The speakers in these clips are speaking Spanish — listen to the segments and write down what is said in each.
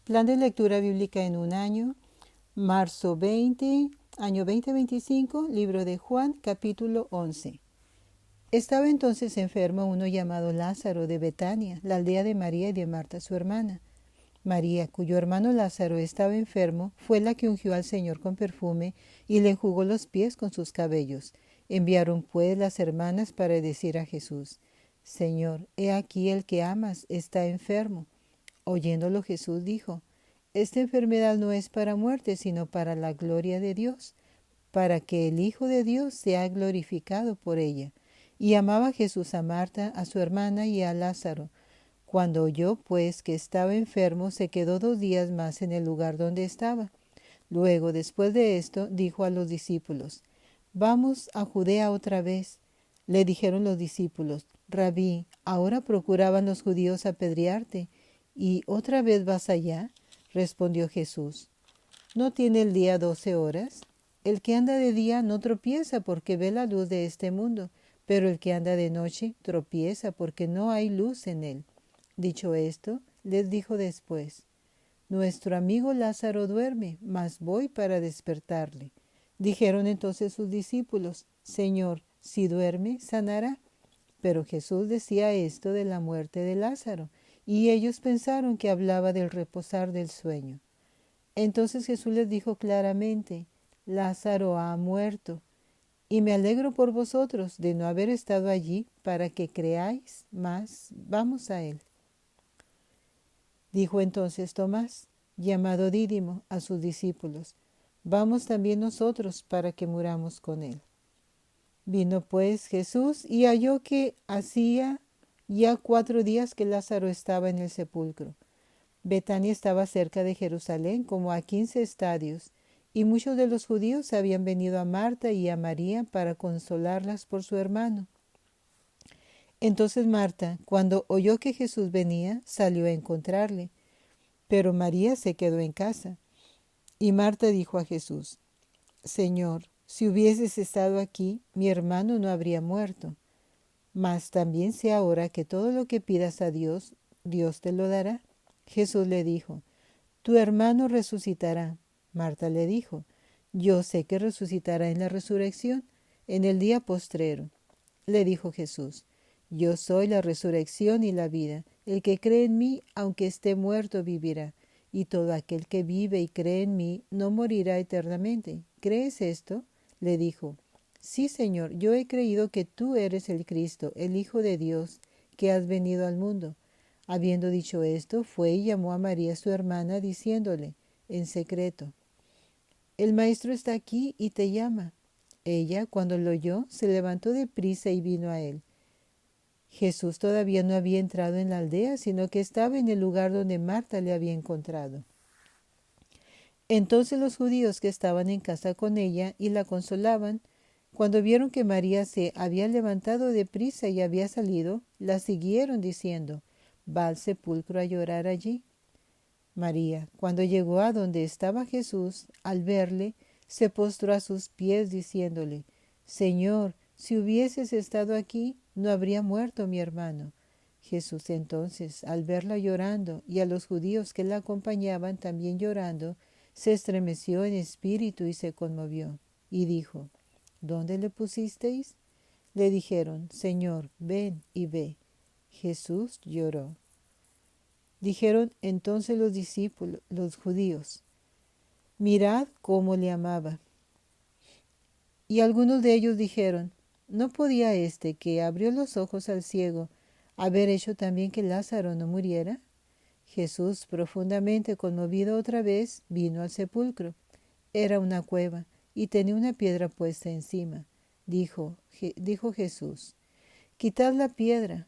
Plan de lectura bíblica en un año, marzo 20, año 2025, libro de Juan, capítulo 11. Estaba entonces enfermo uno llamado Lázaro de Betania, la aldea de María y de Marta su hermana. María, cuyo hermano Lázaro estaba enfermo, fue la que ungió al Señor con perfume y le enjugó los pies con sus cabellos. Enviaron pues las hermanas para decir a Jesús: Señor, he aquí el que amas está enfermo. Oyéndolo Jesús dijo: Esta enfermedad no es para muerte, sino para la gloria de Dios, para que el Hijo de Dios sea glorificado por ella. Y amaba Jesús a Marta, a su hermana y a Lázaro. Cuando oyó, pues, que estaba enfermo, se quedó 2 días más en el lugar donde estaba. Luego, después de esto, dijo a los discípulos: Vamos a Judea otra vez. Le dijeron los discípulos: Rabí, ahora procuraban los judíos apedrearte, ¿y otra vez vas allá? Respondió Jesús: ¿No tiene el día 12 horas? El que anda de día no tropieza porque ve la luz de este mundo, pero el que anda de noche tropieza porque no hay luz en él. Dicho esto, les dijo después: Nuestro amigo Lázaro duerme, mas voy para despertarle. Dijeron entonces sus discípulos: Señor, si duerme, sanará. Pero Jesús decía esto de la muerte de Lázaro, y ellos pensaron que hablaba del reposar del sueño. Entonces Jesús les dijo claramente: Lázaro ha muerto, y me alegro por vosotros de no haber estado allí para que creáis, mas vamos a él. Dijo entonces Tomás, llamado Dídimo, a sus discípulos: Vamos también nosotros para que muramos con él. Vino pues Jesús y halló que hacía ya 4 días que Lázaro estaba en el sepulcro. Betania estaba cerca de Jerusalén, como a 15 estadios, y muchos de los judíos habían venido a Marta y a María para consolarlas por su hermano. Entonces Marta, cuando oyó que Jesús venía, salió a encontrarle, pero María se quedó en casa. Y Marta dijo a Jesús: Señor, si hubieses estado aquí, mi hermano no habría muerto. Mas también sé ahora que todo lo que pidas a Dios, Dios te lo dará. Jesús le dijo: Tu hermano resucitará. Marta le dijo: Yo sé que resucitará en la resurrección, en el día postrero. Le dijo Jesús: Yo soy la resurrección y la vida. El que cree en mí, aunque esté muerto, vivirá. Y todo aquel que vive y cree en mí, no morirá eternamente. ¿Crees esto? Le dijo: Sí, Señor, yo he creído que tú eres el Cristo, el Hijo de Dios, que has venido al mundo. Habiendo dicho esto, fue y llamó a María su hermana, diciéndole en secreto: El Maestro está aquí y te llama. Ella, cuando lo oyó, se levantó de prisa y vino a él. Jesús todavía no había entrado en la aldea, sino que estaba en el lugar donde Marta le había encontrado. Entonces los judíos que estaban en casa con ella y la consolaban, cuando vieron que María se había levantado de prisa y había salido, la siguieron diciendo: Va al sepulcro a llorar allí. María, cuando llegó a donde estaba Jesús, al verle, se postró a sus pies diciéndole: Señor, si hubieses estado aquí, no habría muerto mi hermano. Jesús entonces, al verla llorando y a los judíos que la acompañaban también llorando, se estremeció en espíritu y se conmovió, y dijo: ¿Dónde le pusisteis? Le dijeron: Señor, ven y ve. Jesús lloró. Dijeron entonces los discípulos, los judíos: Mirad cómo le amaba. Y algunos de ellos dijeron: ¿No podía este que abrió los ojos al ciego haber hecho también que Lázaro no muriera? Jesús, profundamente conmovido otra vez, vino al sepulcro. Era una cueva y tenía una piedra puesta encima. Dijo Jesús: Quitad la piedra.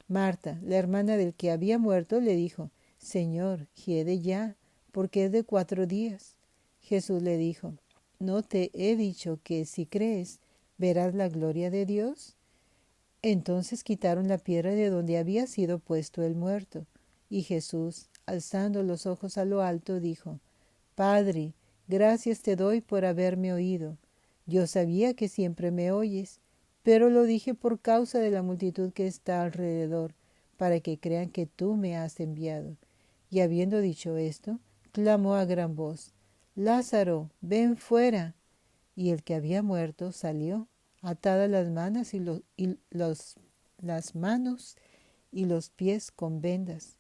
Marta, la hermana del que había muerto, le dijo: Señor, hiede ya, porque es de 4 días. Jesús le dijo: ¿No te he dicho que si crees, verás la gloria de Dios? Entonces quitaron la piedra de donde había sido puesto el muerto. Y Jesús, alzando los ojos a lo alto, dijo: Padre, gracias te doy por haberme oído. Yo sabía que siempre me oyes, pero lo dije por causa de la multitud que está alrededor, para que crean que tú me has enviado. Y habiendo dicho esto, clamó a gran voz: Lázaro, ven fuera. Y el que había muerto salió, atadas las manos las manos y los pies con vendas,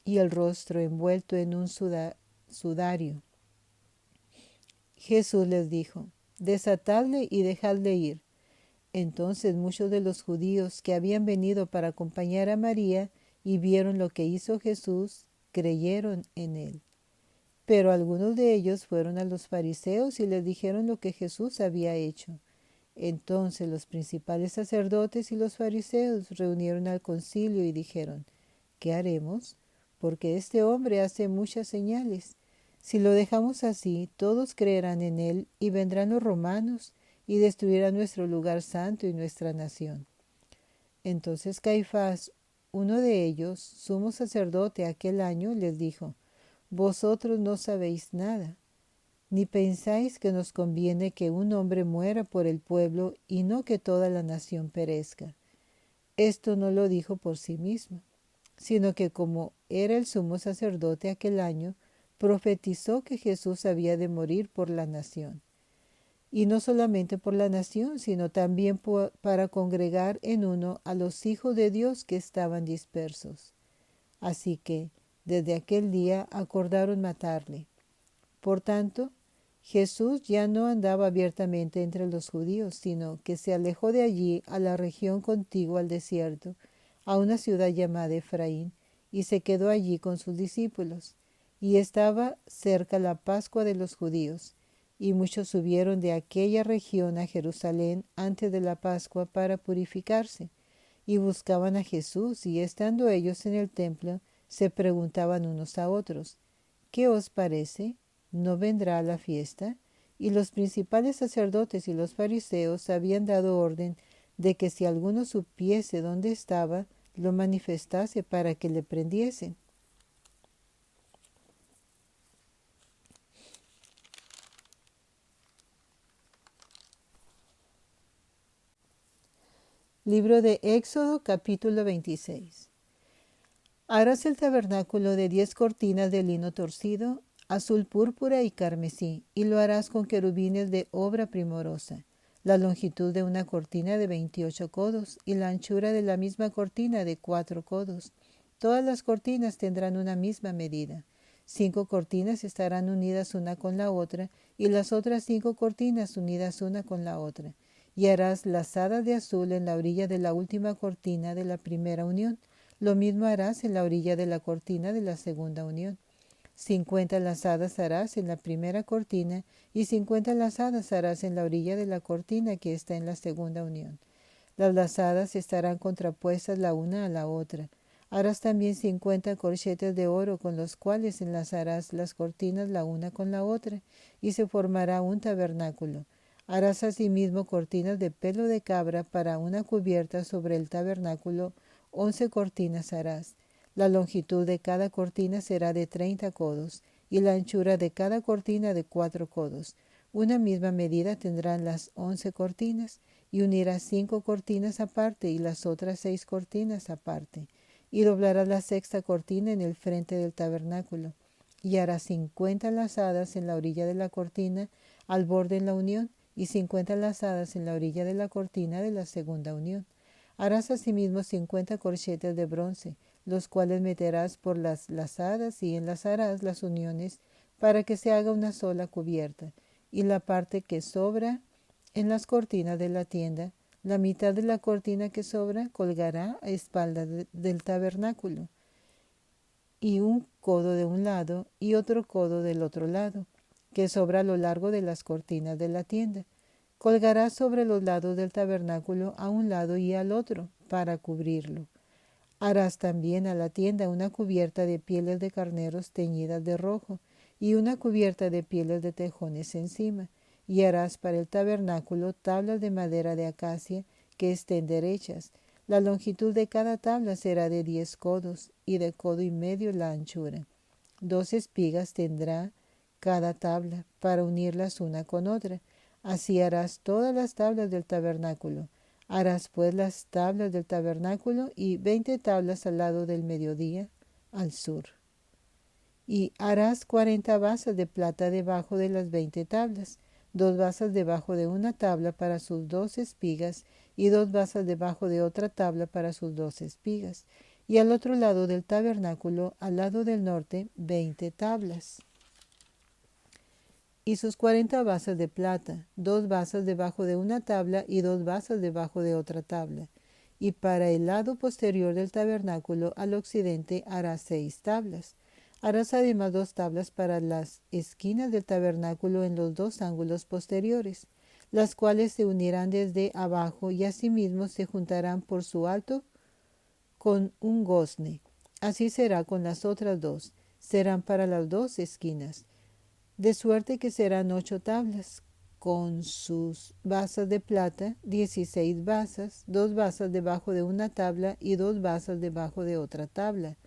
y el rostro envuelto en un sudario. Jesús les dijo: Desatadle y dejadle ir. Entonces muchos de los judíos que habían venido para acompañar a María y vieron lo que hizo Jesús, creyeron en él. Pero algunos de ellos fueron a los fariseos y les dijeron lo que Jesús había hecho. Entonces los principales sacerdotes y los fariseos reunieron al concilio y dijeron: ¿Qué haremos? Porque este hombre hace muchas señales. Si lo dejamos así, todos creerán en él y vendrán los romanos y destruirán nuestro lugar santo y nuestra nación. Entonces Caifás, uno de ellos, sumo sacerdote aquel año, les dijo: Vosotros no sabéis nada, ni pensáis que nos conviene que un hombre muera por el pueblo y no que toda la nación perezca. Esto no lo dijo por sí mismo, sino que como era el sumo sacerdote aquel año, profetizó que Jesús había de morir por la nación. Y no solamente por la nación, sino también para congregar en uno a los hijos de Dios que estaban dispersos. Así que, desde aquel día acordaron matarle. Por tanto, Jesús ya no andaba abiertamente entre los judíos, sino que se alejó de allí a la región contigua al desierto, a una ciudad llamada Efraín, y se quedó allí con sus discípulos. Y estaba cerca la Pascua de los judíos, y muchos subieron de aquella región a Jerusalén antes de la Pascua para purificarse, y buscaban a Jesús, y estando ellos en el templo, se preguntaban unos a otros: ¿Qué os parece? ¿No vendrá a la fiesta? Y los principales sacerdotes y los fariseos habían dado orden de que si alguno supiese dónde estaba, lo manifestase para que le prendiesen. Libro de Éxodo, capítulo 26. Harás el tabernáculo de 10 cortinas de lino torcido, azul púrpura y carmesí, y lo harás con querubines de obra primorosa. La longitud de una cortina de 28 codos y la anchura de la misma cortina de 4 codos. Todas las cortinas tendrán una misma medida. 5 cortinas estarán unidas una con la otra y las otras 5 cortinas unidas una con la otra. Y harás lazadas de azul en la orilla de la última cortina de la primera unión. Lo mismo harás en la orilla de la cortina de la segunda unión. 50 lazadas harás en la primera cortina y 50 lazadas harás en la orilla de la cortina que está en la segunda unión. Las lazadas estarán contrapuestas la una a la otra. Harás también 50 corchetes de oro con los cuales enlazarás las cortinas la una con la otra y se formará un tabernáculo. Harás asimismo cortinas de pelo de cabra para una cubierta sobre el tabernáculo. 11 cortinas harás. La longitud de cada cortina será de 30 codos, y la anchura de cada cortina de 4 codos. Una misma medida tendrán las 11 cortinas, y unirás 5 cortinas aparte y las otras 6 cortinas aparte. Y doblarás la sexta cortina en el frente del tabernáculo, y harás 50 lazadas en la orilla de la cortina al borde en la unión, y 50 lazadas en la orilla de la cortina de la segunda unión. Harás asimismo 50 corchetes de bronce, los cuales meterás por las lazadas y enlazarás las uniones para que se haga una sola cubierta. Y la parte que sobra en las cortinas de la tienda, la mitad de la cortina que sobra colgará a espaldas del tabernáculo, y un codo de un lado y otro codo del otro lado, que sobra a lo largo de las cortinas de la tienda. Colgarás sobre los lados del tabernáculo a un lado y al otro, para cubrirlo. Harás también a la tienda una cubierta de pieles de carneros teñidas de rojo, y una cubierta de pieles de tejones encima, y harás para el tabernáculo tablas de madera de acacia que estén derechas. La longitud de cada tabla será de 10 codos, y de codo y medio la anchura. 2 espigas tendrá cada tabla, para unirlas una con otra. Así harás todas las tablas del tabernáculo. Harás pues las tablas del tabernáculo y 20 tablas al lado del mediodía, al sur. Y harás 40 basas de plata debajo de las 20 tablas, 2 basas debajo de una tabla para sus 2 espigas, y 2 basas debajo de otra tabla para sus 2 espigas. Y al otro lado del tabernáculo, al lado del norte, 20 tablas. Y sus 40 basas de plata, 2 basas debajo de una tabla y 2 basas debajo de otra tabla. Y para el lado posterior del tabernáculo, al occidente, harás 6 tablas. Harás además 2 tablas para las esquinas del tabernáculo en los 2 ángulos posteriores, las cuales se unirán desde abajo y asimismo se juntarán por su alto con un gozne. Así será con las otras 2, serán para las 2 esquinas. De suerte que serán 8 tablas, con sus basas de plata, 16 basas, 2 basas debajo de una tabla y 2 basas debajo de otra tabla.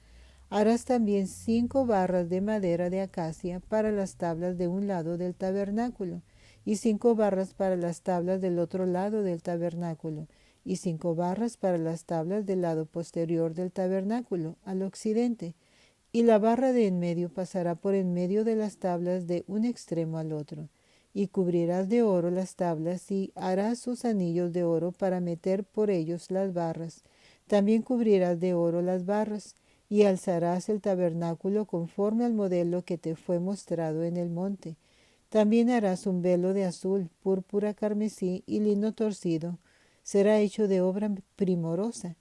Harás también 5 barras de madera de acacia para las tablas de un lado del tabernáculo, y 5 barras para las tablas del otro lado del tabernáculo, y 5 barras para las tablas del lado posterior del tabernáculo, al occidente. Y la barra de en medio pasará por en medio de las tablas de un extremo al otro. Y cubrirás de oro las tablas y harás sus anillos de oro para meter por ellos las barras. También cubrirás de oro las barras y alzarás el tabernáculo conforme al modelo que te fue mostrado en el monte. También harás un velo de azul, púrpura, carmesí y lino torcido. Será hecho de obra primorosa,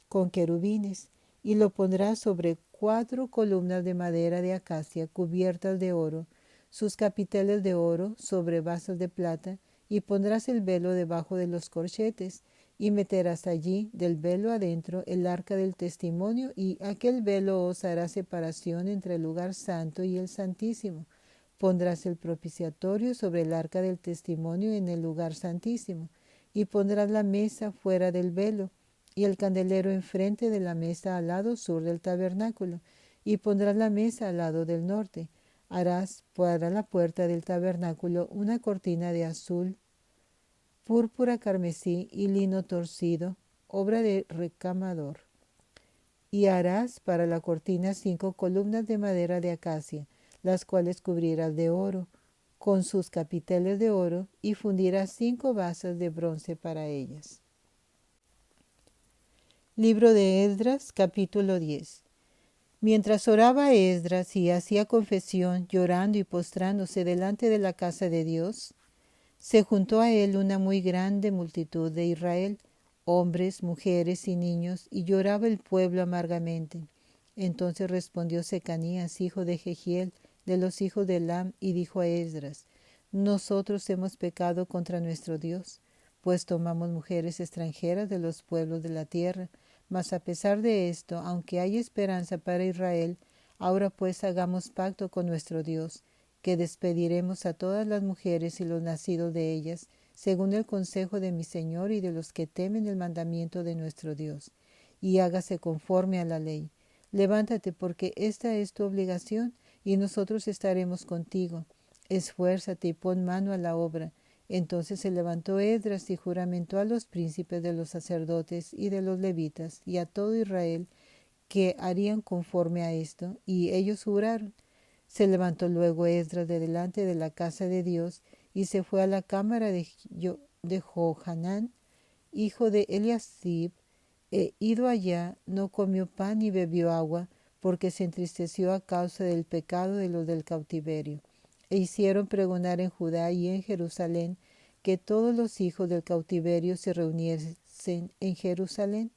con querubines, y lo pondrás sobre 4 columnas de madera de acacia cubiertas de oro, sus capiteles de oro sobre basas de plata, y pondrás el velo debajo de los corchetes, y meterás allí del velo adentro el arca del testimonio, y aquel velo os hará separación entre el lugar santo y el santísimo. Pondrás el propiciatorio sobre el arca del testimonio en el lugar santísimo, y pondrás la mesa fuera del velo, y el candelero enfrente de la mesa al lado sur del tabernáculo, y pondrás la mesa al lado del norte. Harás para la puerta del tabernáculo una cortina de azul, púrpura, carmesí y lino torcido, obra de recamador. Y harás para la cortina 5 columnas de madera de acacia, las cuales cubrirás de oro, con sus capiteles de oro, y fundirás 5 basas de bronce para ellas. Libro de Esdras, capítulo 10. Mientras oraba Esdras y hacía confesión, llorando y postrándose delante de la casa de Dios, se juntó a él una muy grande multitud de Israel, hombres, mujeres y niños, y lloraba el pueblo amargamente. Entonces respondió Secanías, hijo de Jehiel, de los hijos de Elam, y dijo a Esdras: Nosotros hemos pecado contra nuestro Dios, pues tomamos mujeres extranjeras de los pueblos de la tierra. Mas a pesar de esto, aunque hay esperanza para Israel, ahora pues hagamos pacto con nuestro Dios, que despediremos a todas las mujeres y los nacidos de ellas, según el consejo de mi Señor y de los que temen el mandamiento de nuestro Dios, y hágase conforme a la ley. Levántate, porque esta es tu obligación, y nosotros estaremos contigo. Esfuérzate y pon mano a la obra. Entonces se levantó Esdras y juramentó a los príncipes de los sacerdotes y de los levitas y a todo Israel que harían conforme a esto, y ellos juraron. Se levantó luego Esdras de delante de la casa de Dios y se fue a la cámara de Johanán, hijo de Eliasib, ido allá, no comió pan ni bebió agua, porque se entristeció a causa del pecado de los del cautiverio. E hicieron pregonar en Judá y en Jerusalén que todos los hijos del cautiverio se reuniesen en Jerusalén,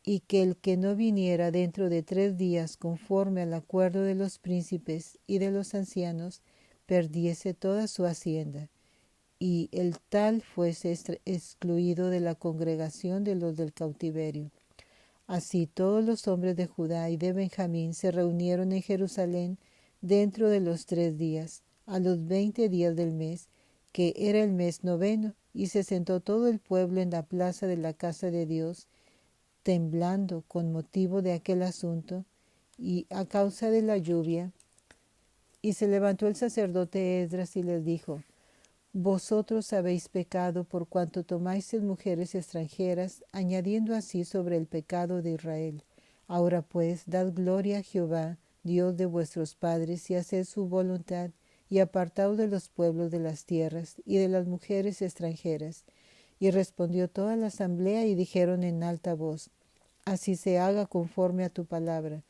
y que el que no viniera dentro de 3 días conforme al acuerdo de los príncipes y de los ancianos, perdiese toda su hacienda, y el tal fuese excluido de la congregación de los del cautiverio. Así todos los hombres de Judá y de Benjamín se reunieron en Jerusalén dentro de los 3 días, a los 20 días del mes, que era el mes 9, y se sentó todo el pueblo en la plaza de la casa de Dios, temblando con motivo de aquel asunto y a causa de la lluvia. Y se levantó el sacerdote Esdras y les dijo: Vosotros habéis pecado por cuanto tomáis mujeres extranjeras, añadiendo así sobre el pecado de Israel. Ahora pues, dad gloria a Jehová, Dios de vuestros padres, y haced su voluntad, y apartaos de los pueblos de las tierras, y de las mujeres extranjeras. Y respondió toda la asamblea, y dijeron en alta voz: Así se haga conforme a tu palabra.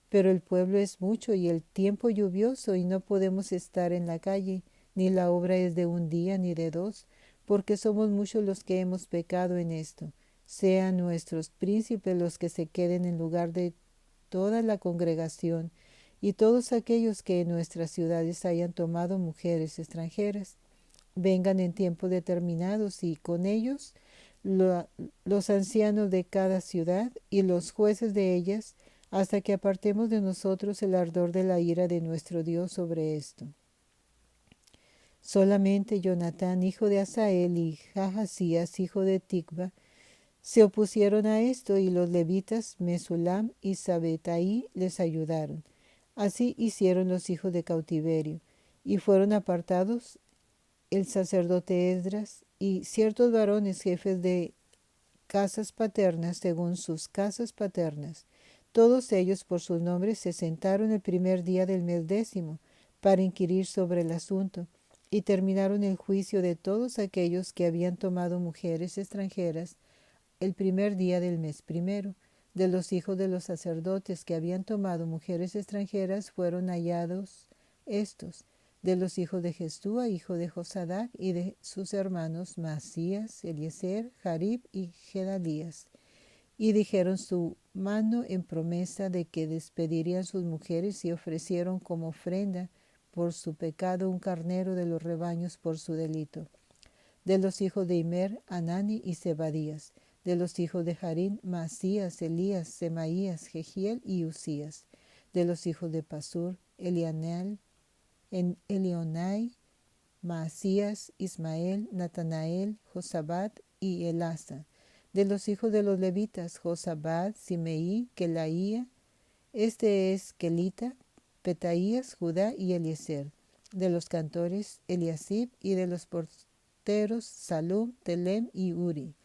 Pero el pueblo es mucho, y el tiempo lluvioso, y no podemos estar en la calle, ni la obra es de un día ni de dos, porque somos muchos los que hemos pecado en esto. Sean nuestros príncipes los que se queden en lugar de toda la congregación, y todos aquellos que en nuestras ciudades hayan tomado mujeres extranjeras, vengan en tiempos determinados, y con ellos los ancianos de cada ciudad y los jueces de ellas, hasta que apartemos de nosotros el ardor de la ira de nuestro Dios sobre esto. Solamente Jonatán, hijo de Asael, y Jahasías, hijo de Tikva, se opusieron a esto, y los levitas Mesulam y Sabetaí les ayudaron. Así hicieron los hijos de cautiverio, y fueron apartados el sacerdote Esdras y ciertos varones jefes de casas paternas según sus casas paternas. Todos ellos por sus nombres se sentaron el primer día del mes 10 para inquirir sobre el asunto, y terminaron el juicio de todos aquellos que habían tomado mujeres extranjeras el primer día del mes 1. De los hijos de los sacerdotes que habían tomado mujeres extranjeras fueron hallados estos: de los hijos de Jesúa, hijo de Josadac, y de sus hermanos Masías, Eliezer, Jarib y Gedalías. Y dijeron su mano en promesa de que despedirían sus mujeres, y ofrecieron como ofrenda por su pecado un carnero de los rebaños por su delito. De los hijos de Imer, Anani y Zebadías. De los hijos de Harín, Masías, Elías, Semaías, Jehiel y Usías. De los hijos de Pasur, Elionai, Maasías, Ismael, Natanael, Josabad y Elasa. De los hijos de los levitas, Josabad, Simeí, Kelaía, este es Kelita, Petaías, Judá y Eliezer. De los cantores, Eliasib, y de los porteros, Salum, Telem y Uri.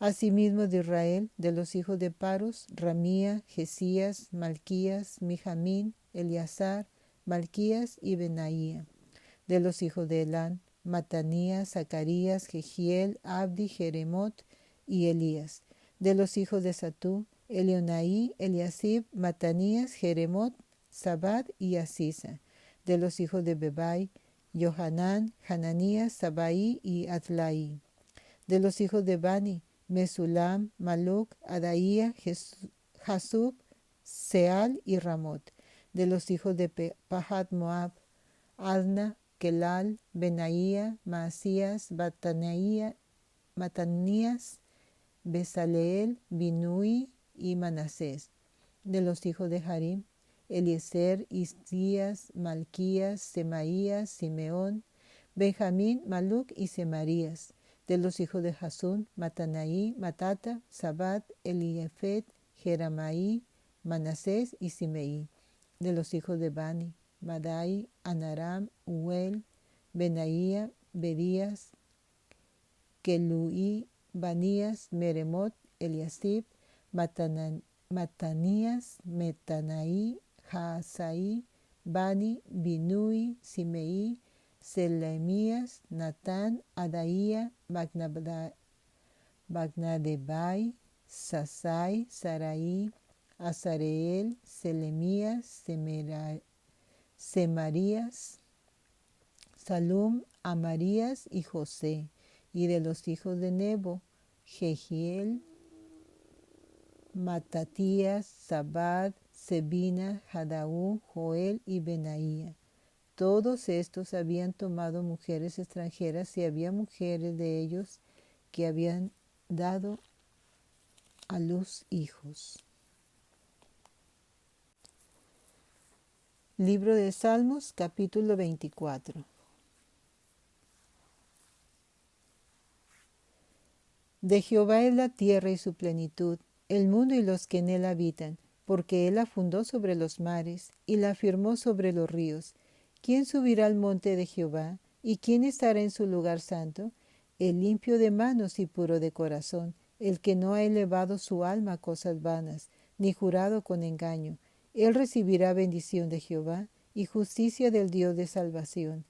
Asimismo de Israel, de los hijos de Paros, Ramía, Jesías, Malquías, Mijamín, Eleazar, Malquías y Benaía. De los hijos de Elán, Matanías, Zacarías, Jehiel, Abdi, Jeremot y Elías. De los hijos de Satú, Elionaí, Eliasib, Matanías, Jeremot, Sabad y Asisa. De los hijos de Bebai, Johanán, Hananías, Sabai y Atlaí. De los hijos de Bani, Mesulam, Maluc, Adaía, Jasub, Seal y Ramot. De los hijos de Pahat Moab, Adna, Kelal, Benaía, Maasías, Matanías, Besaleel, Binui y Manasés. De los hijos de Harim, Eliezer, Isías, Malquías, Semaías, Simeón, Benjamín, Maluc y Semarías. De los hijos de Jasún, Matanaí, Matata, Sabat, Eliefet, Jeramaí, Manasés y Simeí. De los hijos de Bani, Madai, Anaram, Uel, Benaía, Bedías, Keluí, Banías, Meremot, Eliasib, Matanías, Metanaí, Jaasaí, Bani, Binui, Simeí, Selemías, Natán, Adaía, Magnadebai, Sasai, Saraí, Azareel, Selemías, Semarías, Salum, Amarías y José. Y de los hijos de Nebo, Jehiel, Matatías, Sabad, Sebina, Jadaú, Joel y Benaía. Todos estos habían tomado mujeres extranjeras, y había mujeres de ellos que habían dado a luz hijos. Libro de Salmos, capítulo 24. De Jehová es la tierra y su plenitud, el mundo y los que en él habitan, porque él la fundó sobre los mares y la firmó sobre los ríos. ¿Quién subirá al monte de Jehová? ¿Y quién estará en su lugar santo? El limpio de manos y puro de corazón, el que no ha elevado su alma a cosas vanas, ni jurado con engaño, Él recibirá bendición de Jehová y justicia del Dios de salvación.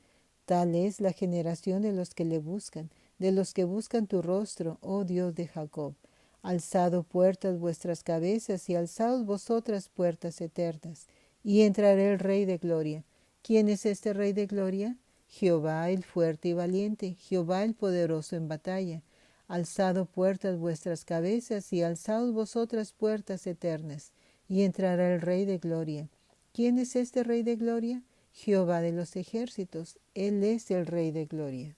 Tal es la generación de los que le buscan, de los que buscan tu rostro, oh Dios de Jacob. Alzado puertas vuestras cabezas y alzaos vosotras puertas eternas, y entrará el Rey de gloria. ¿Quién es este Rey de gloria? Jehová el fuerte y valiente, Jehová el poderoso en batalla. Alzado puertas vuestras cabezas y alzaos vosotras puertas eternas, y entrará el Rey de gloria. ¿Quién es este Rey de gloria? Jehová de los ejércitos, Él es el Rey de gloria.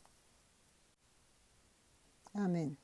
Amén.